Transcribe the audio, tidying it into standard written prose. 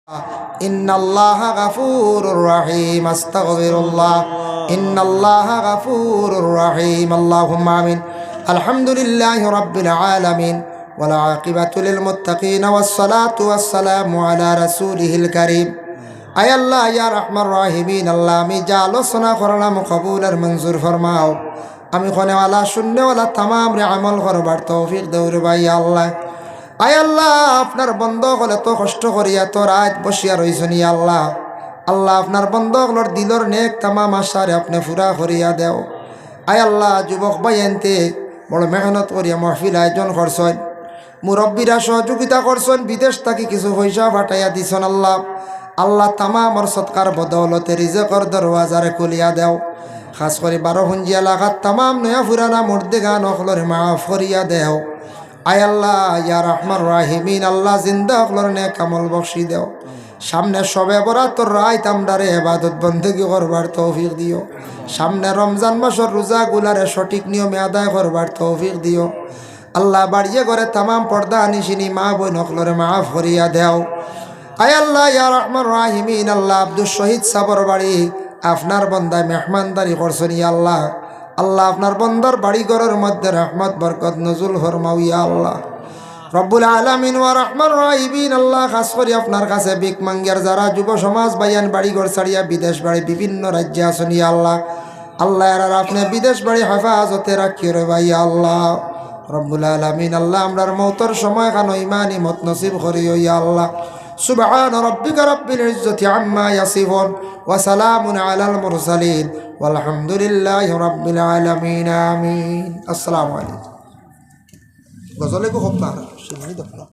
ইন্নাল্লাহা গাফুরুর রহিম আস্তাগফিরুল্লাহ ইন্নাল্লাহা গাফুরুর রহিম আল্লাহুম্মা আমিন আলহামদুলিল্লাহি রাব্বিল আলামিন ওয়াল আকিবাতু লিল মুত্তাকিন ওয়াস সালাতু ওয়াস সালামু আলা রাসূলিহিল কারীম আয় আল্লাহ ইয়া রাহমান রাহিমিন আল্লাহ আমি যা আলোচনা করলাম কবুল আর মঞ্জুর ফরমাও আমি খনেওয়ালা শূন্যওয়ালা তামাম রে আমল করবার তৌফিক দাও রে ভাই আল্লাহ আয় আল্লাহ আপনার বন্ধ হলে তো কষ্ট করিয়া তো রাত বসিয়া রইছনি আল্লাহ আল্লাহ আপনার বন্ধ হলোর দিলর নেক তামাম আশারে আপনি ফুরা করিয়া দেও আয় আল্লাহ যুবক ভাই এনতে বড় মেহনত করিয়া মাহফিল আয়োজন করছেন মুরব্বীরা সহযোগিতা করছেন বিদেশ থাকি কিছু পয়সা পাঠাইয়া দিছেন আল্লাহ আল্লাহ তামামর সৎকার বদৌলতে রিজেকর দরওয়াজারে খুলিয়া দেও খাস করে 12 ভুঞ্জি এলাকার তামাম নয়া ফুরানা মুর্দে গান অখলরে মাফ করিয়া দেও আয় আল্লাহ ইয়া রাহমান রাহিমিন আল্লাহ জিন্দা অখলর নেক আমল বখশি দেও সামনে সবে বরাতর রাত আমরারে ইবাদত বন্দেগি করবার তৌফিক দিও সামনে রমজান মাসের রোজা গুলারে সঠিক নিয়মে আদায় করবার তৌফিক দিও আল্লাহ বাড়িয়ে করে তামাম পর্দা আনিসিনি মা বোন অখলরে মাফ করিয়া দেও আয় আল্লাহ ইয়া রাহমান রাহিমিন আল্লাহ আব্দুল শহীদ সাবর বাড়ি আপনার বন্দায় মেহমানদারি করছেন ইয়া আল্লাহ আল্লাহ আপনার বন্দার বাড়ি ঘরের মধ্যে রহমত বরকত নজুল ফরমাও ইয়া আল্লাহ রব্বুল আলামিন ওয়া রাহমান রাহিমিন আল্লাহ খাস করে আপনার কাছে ভিক মাঙ্গিয়ার যারা যুব সমাজ বাইয়ান বাড়ি ঘর ছাড়িয়া বিদেশ বাড়ি বিভিন্ন রাজ্যে আছেন ইয়া আল্লাহ আল্লাহ আর আপনি বিদেশ বাড়ি হেফাজতে রাখিও রে ভাই আল্লাহ রব্বুল আলামিন আল্লাহ আমরার মওতর সময় খানো ঈমান ইমত নসিব করিও ইয়া আল্লাহ سبحان ربك رب العزة عما يصفون وسلام على المرسلين والحمد لله رب العالمين آمين السلام عليكم